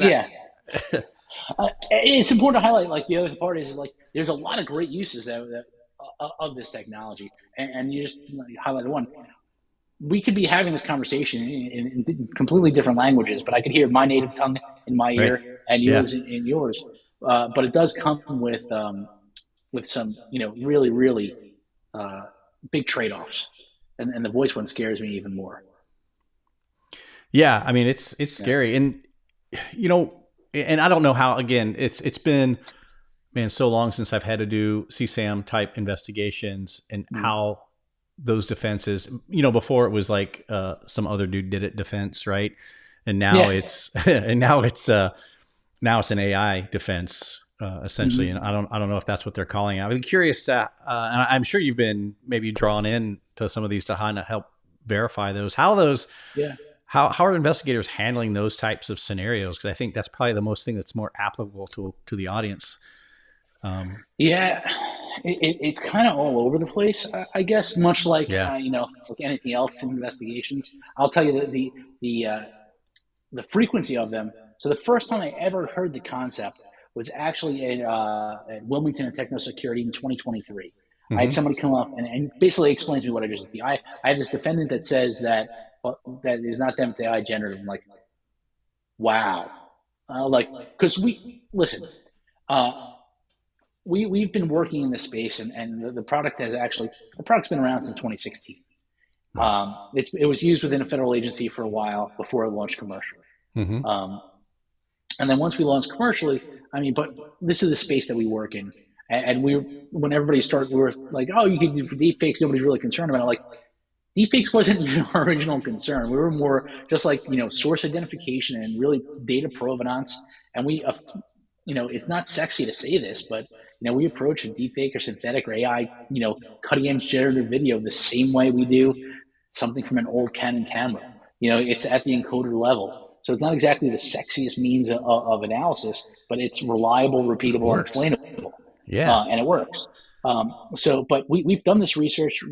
it's important to highlight. Like the other part is like there's a lot of great uses of this technology, and you just highlighted one. We could be having this conversation in completely different languages, but I could hear my native tongue in my ear and yours in yours. But it does come with some really really big trade-offs, and the voice one scares me even more. Yeah, I mean it's scary, and and I don't know how. Again, it's been so long since I've had to do CSAM type investigations, and how those defenses. Before it was like some other dude did it defense, right? And now it's now it's an AI defense essentially, and I don't know if that's what they're calling it. I'm curious to, and I'm sure you've been maybe drawn in to some of these to help verify those. How are investigators handling those types of scenarios? Because I think that's probably the most thing that's more applicable to the audience. It's kind of all over the place, I guess. Much like like anything else in investigations. I'll tell you that the frequency of them. So the first time I ever heard the concept was actually at Wilmington and Techno Security in 2023. I had somebody come up and basically explain to me what I just did. I have this defendant that says that is not them, it's AI generative. I'm like, wow. Because we've been working in this space, and the product the product's been around since 2016. It was used within a federal agency for a while before it launched commercially. And then once we launched commercially, but this is the space that we work in. And when everybody started, we were like, oh, you can do deepfakes. Nobody's really concerned about it. Like, deepfakes wasn't even our original concern. We were more just like, source identification and really data provenance. And it's not sexy to say this, but we approach a deepfake or synthetic or AI, cutting edge generative video the same way we do something from an old Canon camera. It's at the encoder level. So it's not exactly the sexiest means of analysis, but it's reliable, repeatable, and explainable. Yeah. And it works. But we've done this research,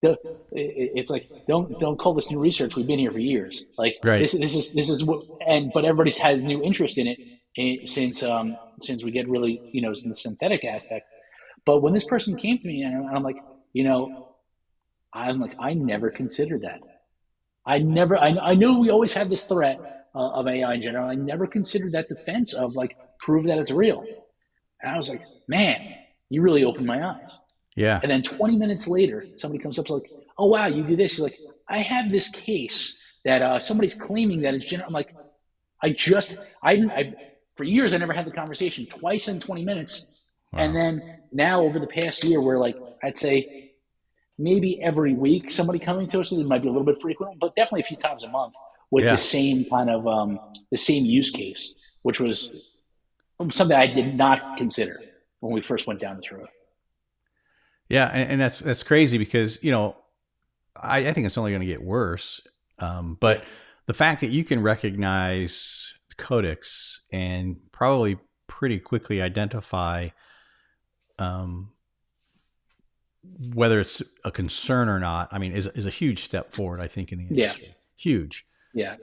it's like, don't call this new research. We've been here for years. Like, this is what, but everybody's had new interest in it since we get really, in the synthetic aspect. But when this person came to me and I'm like, I never considered that. I knew we always had this threat of AI in general. I never considered that defense of like, prove that it's real. And I was like, man, you really opened my eyes. Yeah. And then 20 minutes later, somebody comes up like, oh, wow, you do this. You're like, I have this case that somebody's claiming that it's general. I'm like, for years, I never had the conversation. Twice in 20 minutes. Wow. And then now over the past year, we're like, I'd say maybe every week somebody coming to us. It might be a little bit frequent, but definitely a few times a month with the same kind of the same use case, which was something I did not consider when we first went down this road. Yeah, and that's crazy because I think it's only going to get worse. But the fact that you can recognize codecs and probably pretty quickly identify whether it's a concern or not, is a huge step forward, I think, in the industry. Yeah. Huge. Yeah.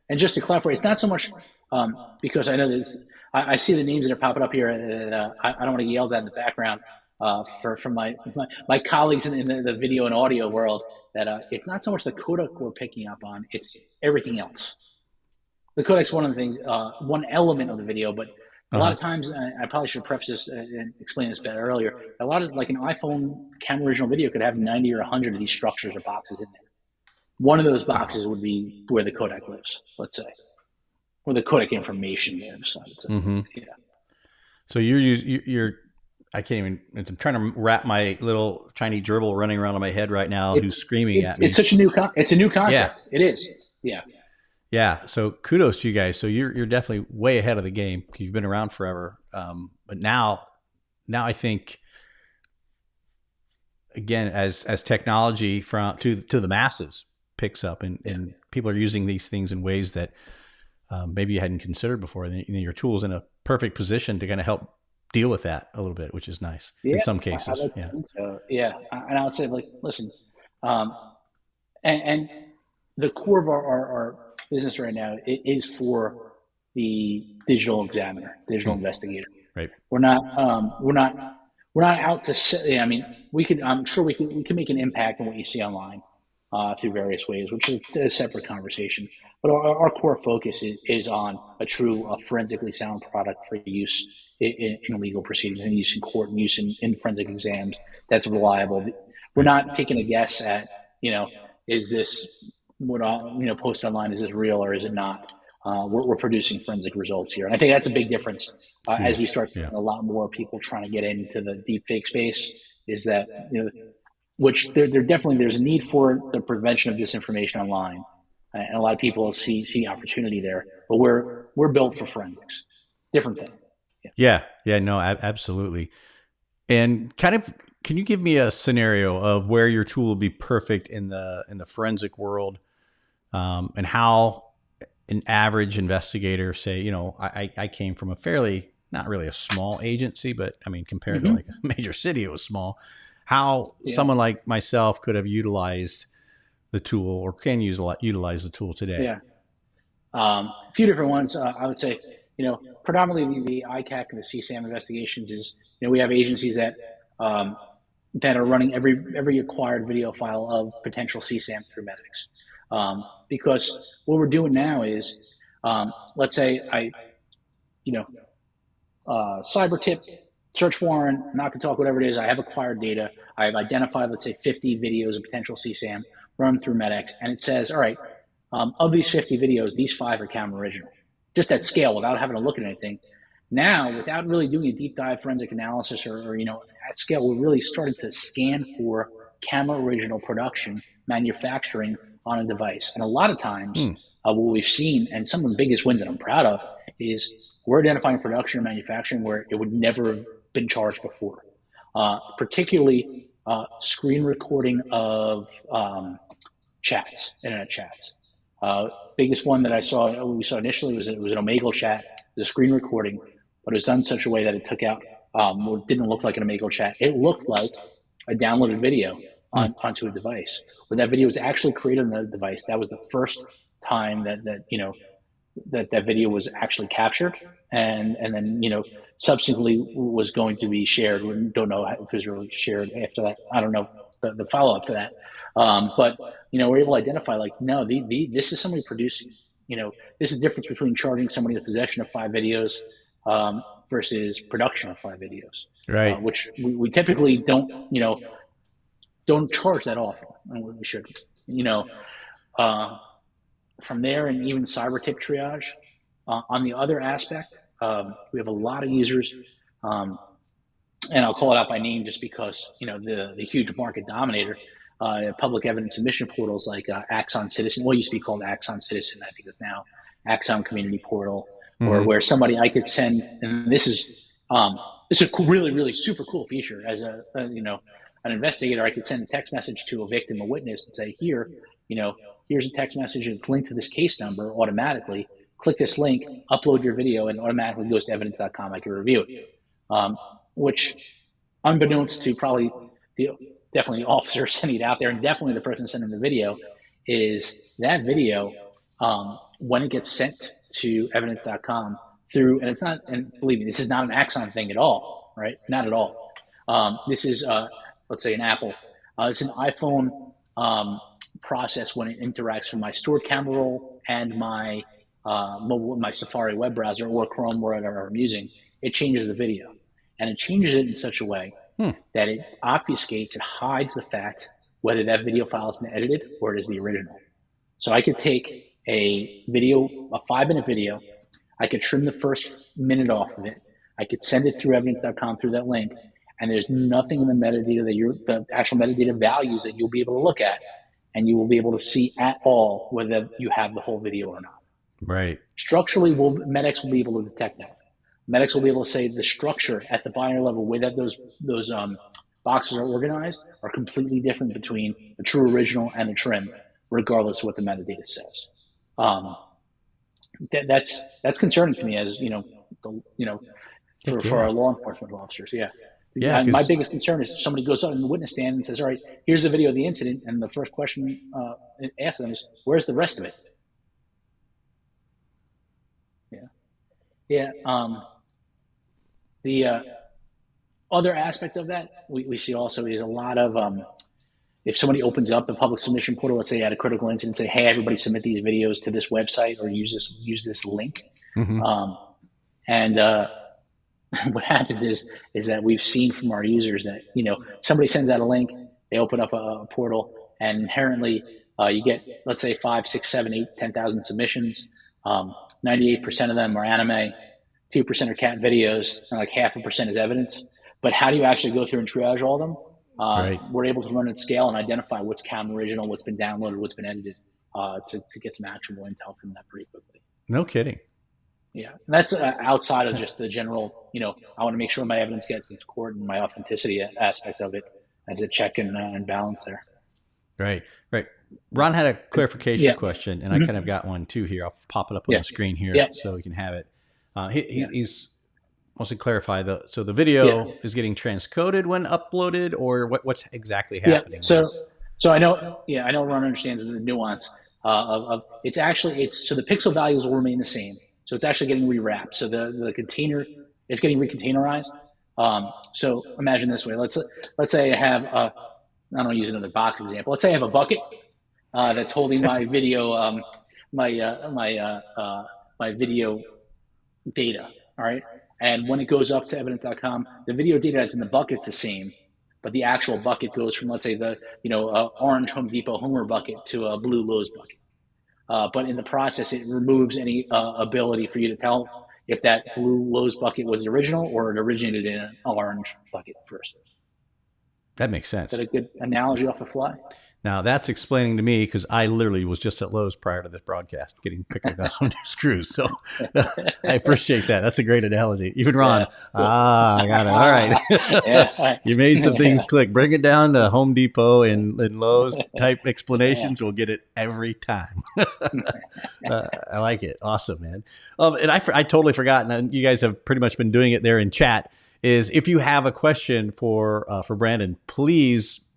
And just to clarify, it's not so much because I know this. I see the names that are popping up here, and I don't want to yell that in the background from my colleagues in the video and audio world. That it's not so much the codec we're picking up on; it's everything else. The codec's one of the things, one element of the video, but a lot Uh-huh. of times, I probably should preface this and explain this better earlier. A lot of like an iPhone camera original video could have 90 or 100 of these structures or boxes in there. One of those Wow. boxes would be where the codec lives, let's say, where the codec information lives, I would say. Mm-hmm. Yeah. So you're I can't even. I'm trying to wrap my little tiny gerbil running around in my head right now, who's screaming at It's me. such a it's a new Yeah, concept. It is. Yeah. yeah. So kudos to you guys. So you're definitely way ahead of the game. You've been around forever. But now I think again as technology from to the masses picks up and people are using these things in ways that maybe you hadn't considered before. Then your tool's in a perfect position to kind of help deal with that a little bit, which is nice in Yeah. some I cases. like to Yeah. think so. Yeah. And I would say, like, listen, um, and the core of our business right now is for the digital examiner, digital Hmm. investigator. Right. We're not we're not out to say. I mean, we could. I'm sure we can make an impact on what you see online through various ways, which is a separate conversation. But our core focus is on a true forensically sound product for use in legal proceedings and use in court and use in forensic exams that's reliable. We're Right. not taking a guess at, is this what post online, is this real or is it not? We're producing forensic results here, and I think that's a big difference as we Huge. start seeing Yeah. a lot more people trying to get into the deep fake space. Is that, which there definitely there's a need for the prevention of disinformation online, and a lot of people see opportunity there. But we're built for forensics, different thing. Yeah. Yeah. Yeah. No, absolutely. And kind of, can you give me a scenario of where your tool will be perfect in the forensic world, and how an average investigator, say, I came from a fairly not really a small agency, but I mean compared to like Mm-hmm. a major city, it was small. How Yeah. someone like myself could have utilized the tool or can utilize the tool today? Yeah. A few different ones. I would say, predominantly the ICAC and the CSAM investigations is, we have agencies um, that are running every acquired video file of potential CSAM through Medex. Because what we're doing now is, let's say you know, cyber tip, search warrant, not to talk, whatever it is. I have acquired data. I've identified, let's say, 50 videos of potential CSAM, run through Medex, and it says, all right, of these 50 videos, these 5 are camera original, just at scale without having to look at anything. Now, without really doing a deep dive forensic analysis or at scale, we're really starting to scan for camera original production, manufacturing on a device. And a lot of times, Hmm. what we've seen, and some of the biggest wins that I'm proud of, is we're identifying production and manufacturing where it would never have been charged before. Particularly screen recording of chats, internet chats. Biggest one that we saw initially was it was an Omegle chat, it was a screen recording, but it was done in such a way that it took out, what didn't look like an Omegle chat. It looked like a downloaded video Hmm. onto a device. When that video was actually created on the device, that was the first time that video was actually captured, and then subsequently was going to be shared. We don't know if it was really shared after that. I don't know the follow up to that, but we're able to identify, like, no, this is somebody producing. This is the difference between charging somebody the possession of 5 videos versus production of 5 videos, Right. which we typically don't charge that often, and we should. You know, uh, from there, and even cyber tip triage. On the other aspect, we have a lot of users, um, and I'll call it out by name just because the huge market dominator, public evidence submission portals like Axon Citizen. What used to be called Axon Citizen, I think is now Axon Community Portal, or Hmm. where somebody I could send, and this is a really really super cool feature. As an investigator, I could send a text message to a victim, a witness, and say, here's a text message that's linked to this case number automatically. Click this link, upload your video, and automatically goes to evidence.com. I can review it. Which, unbeknownst to probably the definitely the officer sending it out there, and definitely the person sending the video, is that video when it gets sent to evidence.com through, and it's not, and believe me, this is not an Axon thing at all, right? Not at all. This is, let's say, an Apple. It's an iPhone process when it interacts with my stored camera roll and my mobile, my Safari web browser or Chrome, whatever I'm using. It changes the video, and it changes it in such a way that it obfuscates, it hides the fact whether that video file has been edited or it is the original. So I could take a video, a 5-minute video, I could trim the first minute off of it, I could send it through evidence.com through that link, and there's nothing in the metadata that the actual metadata values that you'll be able to look at, and you will be able to see at all whether you have the whole video or not. Right. Structurally, Medex will be able to detect that. Medex will be able to say the structure at the binary level, where that those boxes are organized, are completely different between the true original and the trim, regardless of what the metadata says. That's concerning to me, as for our law enforcement officers. Yeah. Yeah. My biggest concern is somebody goes up in the witness stand and says, "All right, here's the video of the incident," and the first question asked them is, "Where's the rest of it?" Yeah. The other aspect of that we see also is a lot of if somebody opens up the public submission portal, let's say at a critical incident, say, "Hey, everybody submit these videos to this website or use this link," and what happens is that we've seen from our users that somebody sends out a link, they open up a portal, and inherently you get, let's say, 5, 6, 7, 8, 10,000 submissions. 98% of them are anime, 2% are cat videos, and like 0.5% is evidence. But how do you actually go through and triage all of them? Right. We're able to run at scale and identify what's cam original, what's been downloaded, what's been edited, to get some actionable intel from that pretty quickly. No kidding. Yeah, and that's outside of just the general, I want to make sure my evidence gets into court and my authenticity aspect of it as a check and balance there. Right. Ron had a clarification question, and I kind of got one too here. I'll pop it up on the screen here so we can have it. He's wants to clarify so the video is getting transcoded when uploaded, or what's exactly happening? So I know Ron understands the nuance of it's so the pixel values will remain the same. So it's actually getting rewrapped. So the container is getting recontainerized. So imagine this way. Let's say I have I don't know, use another box example. Let's say I have a bucket that's holding my video my video data. All right. And when it goes up to evidence.com, the video data that's in the bucket's the same, but the actual bucket goes from, let's say, the orange Home Depot Homer bucket to a blue Lowe's bucket. But in the process, it removes any ability for you to tell if that blue Lowe's bucket was the original or it originated in an orange bucket first. That makes sense. Is that a good analogy off the fly? Now that's explaining to me, because I literally was just at Lowe's prior to this broadcast getting picked up on new screws. So I appreciate that. That's a great analogy. Even Ron, I got it. All right. You made some things click. Bring it down to Home Depot and Lowe's type explanations. We'll get it every time. I like it. Awesome, man. And I totally forgot, and you guys have pretty much been doing it there in chat, is if you have a question for Brandon, please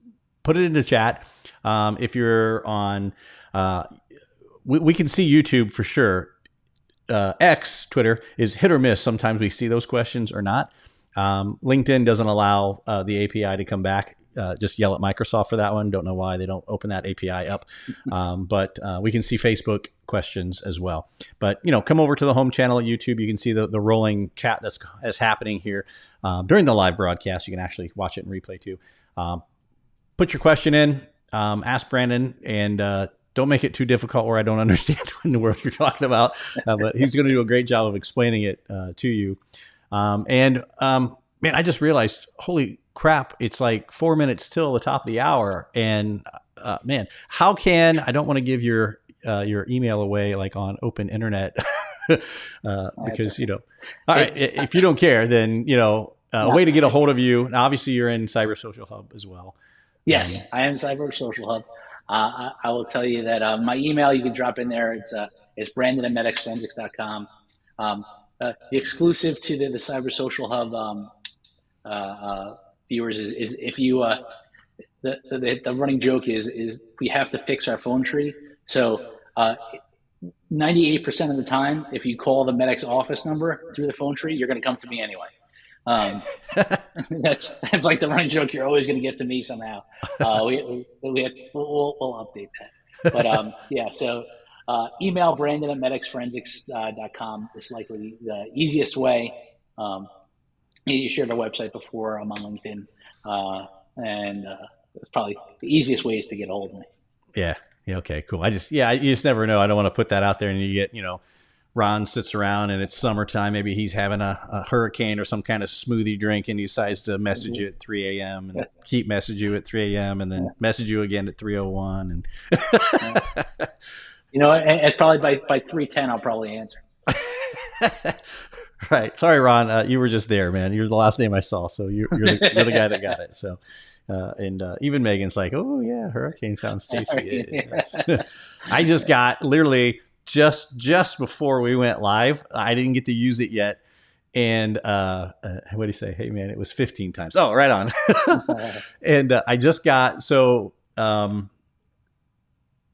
put it into chat. If you're on, we can see YouTube for sure. X, Twitter, is hit or miss. Sometimes we see those questions or not. LinkedIn doesn't allow the API to come back. Just yell at Microsoft for that one. Don't know why they don't open that API up. But we can see Facebook questions as well. But come over to the home channel at YouTube. You can see the rolling chat that's happening here during the live broadcast. You can actually watch it in replay too. Put your question in, ask Brandon, and don't make it too difficult where I don't understand what in the world you're talking about. But he's going to do a great job of explaining it to you. Man, I just realized, holy crap, it's like 4 minutes till the top of the hour. And man, how can, I don't want to give your email away like on open internet because, all right, if you don't care, then, a way to get a hold of you. Now, obviously you're in Cyber Social Hub as well. Yes, I am Cyber Social Hub. I will tell you that my email, you can drop in there. It's Brandon@medexforensics.com. The exclusive to the Cyber Social Hub viewers is if you the running joke is we have to fix our phone tree. So 98% of the time, if you call the Medex office number through the phone tree, you're going to come to me anyway. Um, that's like the running joke. You're always going to get to me somehow. We'll update that. But yeah, so email Brandon at medexforensics.com is likely the easiest way. You shared our website before. I'm on LinkedIn, and it's probably the easiest ways to get a hold of me. Yeah. Yeah. Okay, cool. You just never know. I don't want to put that out there and you get, Ron sits around and it's summertime. Maybe he's having a hurricane or some kind of smoothie drink and he decides to message you at 3 a.m. and keep message you at 3 a.m. and then message you again at 3:01. And and probably by 3:10, I'll probably answer. Right. Sorry, Ron. You were just there, man. You were the last name I saw. So you're the guy that got it. So, and even Megan's like, oh yeah, hurricane sounds tasty. Yeah. I just got literally just before we went live. I didn't get to use it yet. And what do you say? Hey man, it was 15 times. Oh, right on. And I just got, so the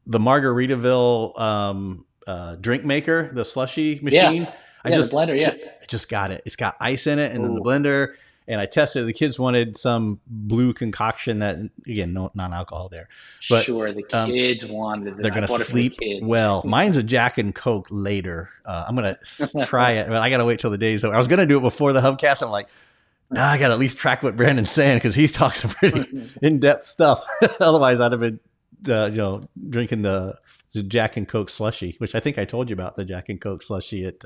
Margaritaville drink maker, the slushy machine. The blender, I just got it. It's got ice in it and then the blender. And I tested it. The kids wanted some blue concoction that, again, no non-alcohol there. But sure, the kids wanted it. They're going to sleep well. Mine's a Jack and Coke later. I'm going to try it, but I got to wait till the day's over. I was going to do it before the hubcast. I'm like, no, I got to at least track what Brandon's saying because he talks some pretty in-depth stuff. Otherwise, I'd have been, drinking the Jack and Coke slushy, which I think I told you about, the Jack and Coke slushy at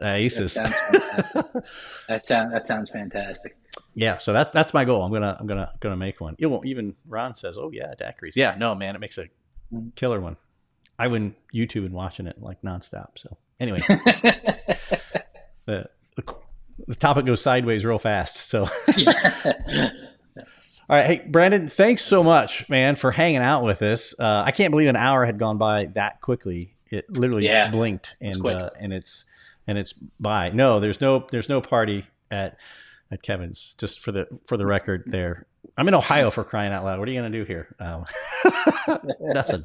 Aces. That sounds fantastic. Yeah, so that's my goal. I'm gonna make one. It won't, even Ron says, "Oh yeah, daiquiris." Yeah, no man, it makes a killer one. I went YouTube and watching it like nonstop. So anyway, the topic goes sideways real fast. So. All right, hey Brandon, thanks so much, man, for hanging out with us. I can't believe an hour had gone by that quickly. It literally blinked, and it's by. No, there's no party at Kevin's. Just for the record, there. I'm in Ohio, for crying out loud. What are you gonna do here? Nothing.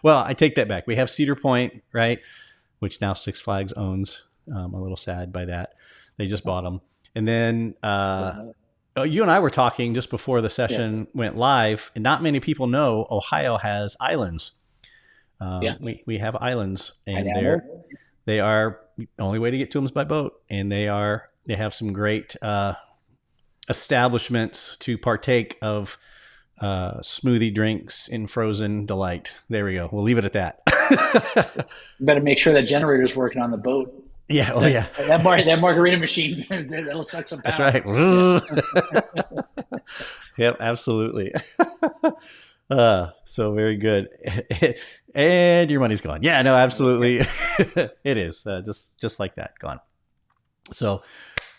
Well, I take that back. We have Cedar Point, right, which now Six Flags owns. I'm a little sad by that. They just bought them, and then. You and I were talking just before the session went live, and not many people know Ohio has islands. We have islands, and they are the only way to get to them is by boat, and they have some great establishments to partake of smoothie drinks in frozen delight. There we go. We'll leave it at that. You better make sure that generator's working on the boat. Yeah. Oh, yeah. That margarita machine, that'll suck some power. That's right. Yep, absolutely. So very good. And your money's gone. Yeah, no, absolutely. It is just like that, gone. So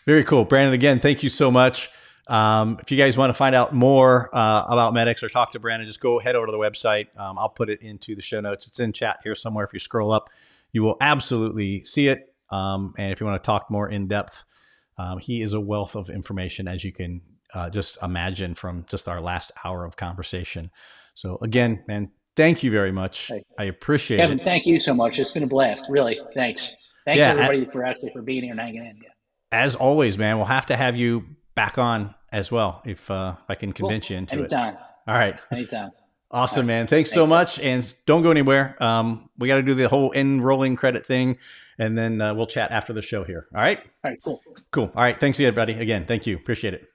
very cool. Brandon, again, thank you so much. If you guys want to find out more about Medex or talk to Brandon, just go head over to the website. I'll put it into the show notes. It's in chat here somewhere. If you scroll up, you will absolutely see it. And if you want to talk more in depth, he is a wealth of information, as you can just imagine from just our last hour of conversation. So again, man, thank you very much. I appreciate it. Kevin, thank you so much. It's been a blast. Really. Thanks. Thanks everybody for being here and hanging in. Yeah. As always, man, we'll have to have you back on as well if I can convince you into it. Anytime. All right. Anytime. Awesome, man. Thanks so much. And don't go anywhere. We got to do the whole end rolling credit thing, and then we'll chat after the show here. All right? All right, cool. Cool. All right. Thanks again, buddy. Again, thank you. Appreciate it.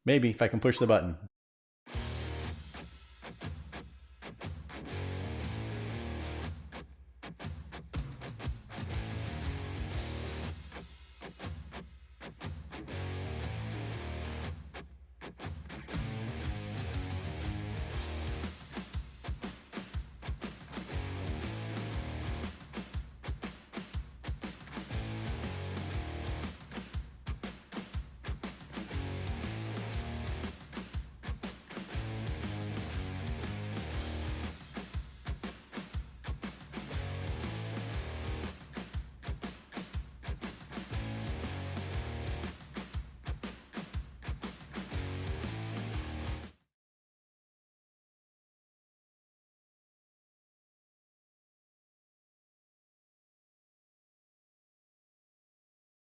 Maybe if I can push the button.